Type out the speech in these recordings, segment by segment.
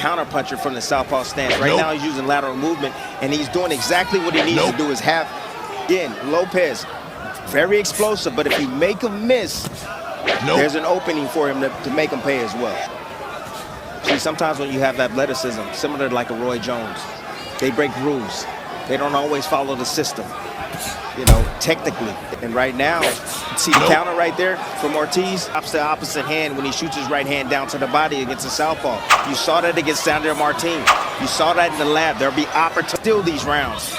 counter-puncher from the southpaw stance. Right now he's using lateral movement, and he's doing exactly what he needs to do is have, again, Lopez, very explosive, but if you make him miss, there's an opening for him to make him pay as well. See, sometimes when you have athleticism, similar to like a Roy Jones, they break rules. They don't always follow the system, you know, technically. And right now, see the counter right there from Ortiz? Opts the opposite hand when he shoots his right hand down to the body against the southpaw. You saw that against Sandro Martin. You saw that in the lab. There'll be opportunity to steal these rounds.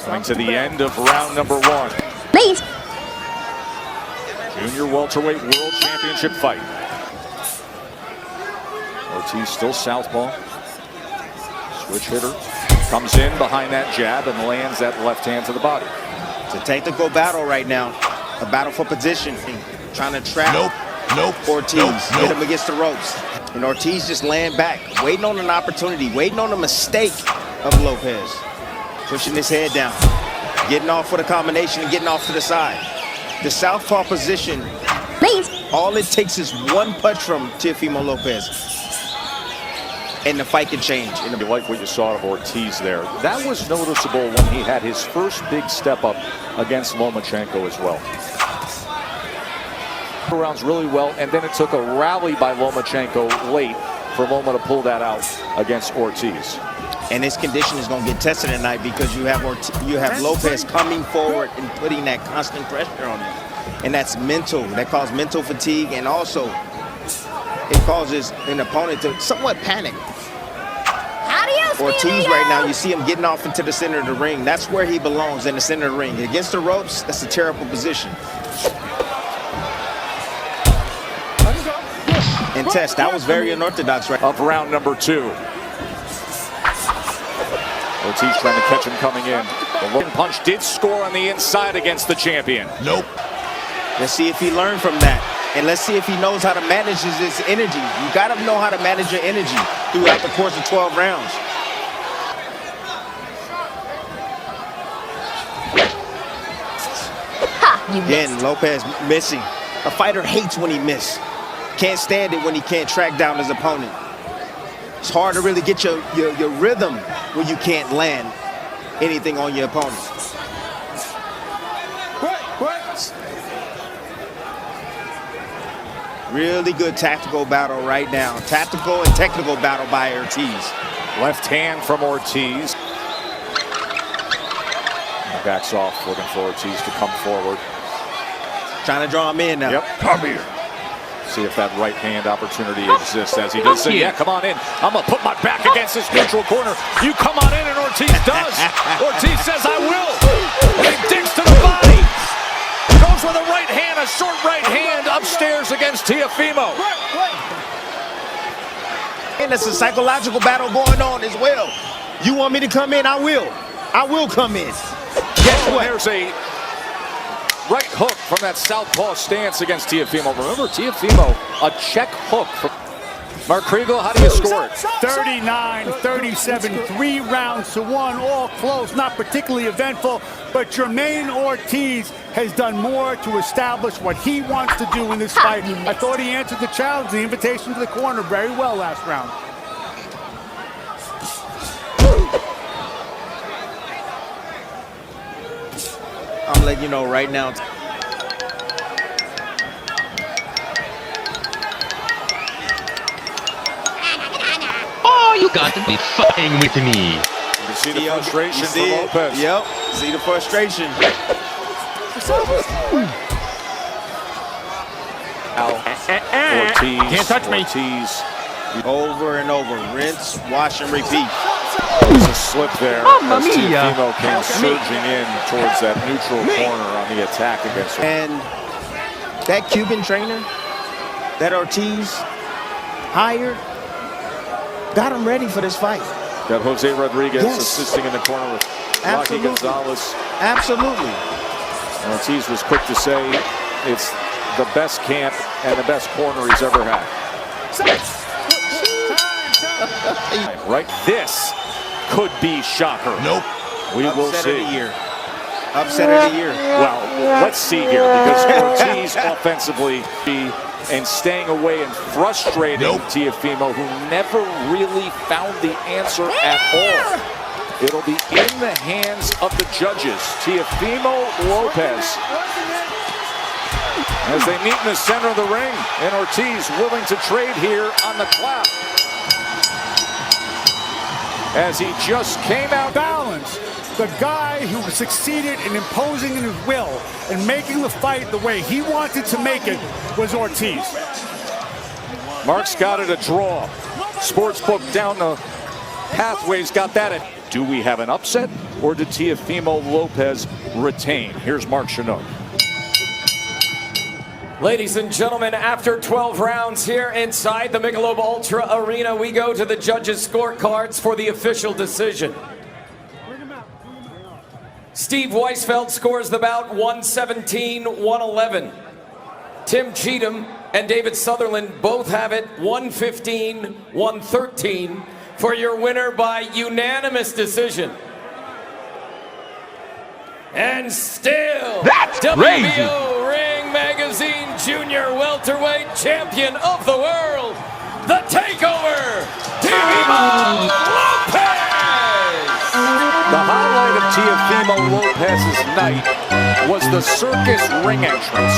Coming to the end of round number 1. Please. Junior welterweight world championship fight. Ortiz still southpaw. Switch hitter. Comes in behind that jab and lands that left hand to the body. It's a technical battle right now. A battle for position. Trying to trap Ortiz. Get him against the ropes. And Ortiz just laying back, waiting on an opportunity, waiting on a mistake of Lopez. Pushing his head down. Getting off with a combination and getting off to the side. The southpaw position, all it takes is one punch from Teofimo Lopez, and the fight can change. You like what you saw of Ortiz there. That was noticeable when he had his first big step up against Lomachenko as well. Rounds really well, and then it took a rally by Lomachenko late for Loma to pull that out against Ortiz. And his condition is going to get tested tonight because you have Lopez coming forward and putting that constant pressure on him. And that's mental. That causes mental fatigue, and also it causes an opponent to somewhat panic. Ortiz right now, you see him getting off into the center of the ring. That's where he belongs, in the center of the ring. Against the ropes, that's a terrible position. And Tess, that was very unorthodox right of round number 2. Ortiz trying to catch him coming in. The looking punch did score on the inside against the champion. Let's see if he learned from that. And let's see if he knows how to manage his energy. You got to know how to manage your energy throughout the course of 12 rounds. Again, Lopez missing. A fighter hates when he misses. Can't stand it when he can't track down his opponent. It's hard to really get your rhythm when you can't land anything on your opponent. Really good tactical battle right now. Tactical and technical battle by Ortiz. Left hand from Ortiz. Backs off, looking for Ortiz to come forward. Trying to draw him in now. Yep, come here. See if that right hand opportunity exists, as he does say, yeah, come on in. I'm going to put my back against this neutral corner. You come on in, and Ortiz does. Ortiz says, I will. And he digs to the body. Goes with a right hand, a short right hand upstairs against Teofimo. And it's a psychological battle going on as well. You want me to come in? I will. I will come in. Guess what? There's a right hook from that southpaw stance against Teofimo. Remember, Teofimo, a check hook from Mark Kriegel. How do you score it? 39-37, 3 rounds to 1, all close, not particularly eventful, but Jamaine Ortiz has done more to establish what he wants to do in this fight. I thought he answered the challenge, the invitation to the corner, very well last round. I'm letting you know right now. Oh, you got to be fucking with me. You see the frustration from Lopez. Yep, see the frustration. Ortiz. Can't touch me. Ortiz. Over and over, rinse, wash, and repeat. There's a slip there as Teofimo came surging in towards that neutral corner on the attack against him. And that Cuban trainer that Ortiz hired got him ready for this fight. Got Jose Rodriguez assisting in the corner with Rocky Gonzalez. Absolutely. And Ortiz was quick to say it's the best camp and the best corner he's ever had. Right, this could be shocker. We will see. Upset of the year. Upset of the year. Well, let's see here, because Ortiz offensively and staying away and frustrating Teofimo, who never really found the answer at all. It'll be in the hands of the judges. Teofimo Lopez, as they meet in the center of the ring, and Ortiz willing to trade here on the clap, as he just came out. Balance. The guy who succeeded in imposing his will and making the fight the way he wanted to make it was Ortiz. Mark's got it a draw. Sportsbook down the pathways got that at. Do we have an upset, or did Teofimo Lopez retain? Here's Mark Chinook. Ladies and gentlemen, after 12 rounds here inside the Michelob Ultra Arena, we go to the judges' scorecards for the official decision. Steve Weisfeld scores the bout 117-111. Tim Cheatham and David Sutherland both have it 115-113 for your winner by unanimous decision. And still, That's WBO crazy. Ring Magazine Junior Welterweight Champion of the World, the Takeover, Teofimo Lopez! The highlight of Teofimo Lopez's night was the circus ring entrance.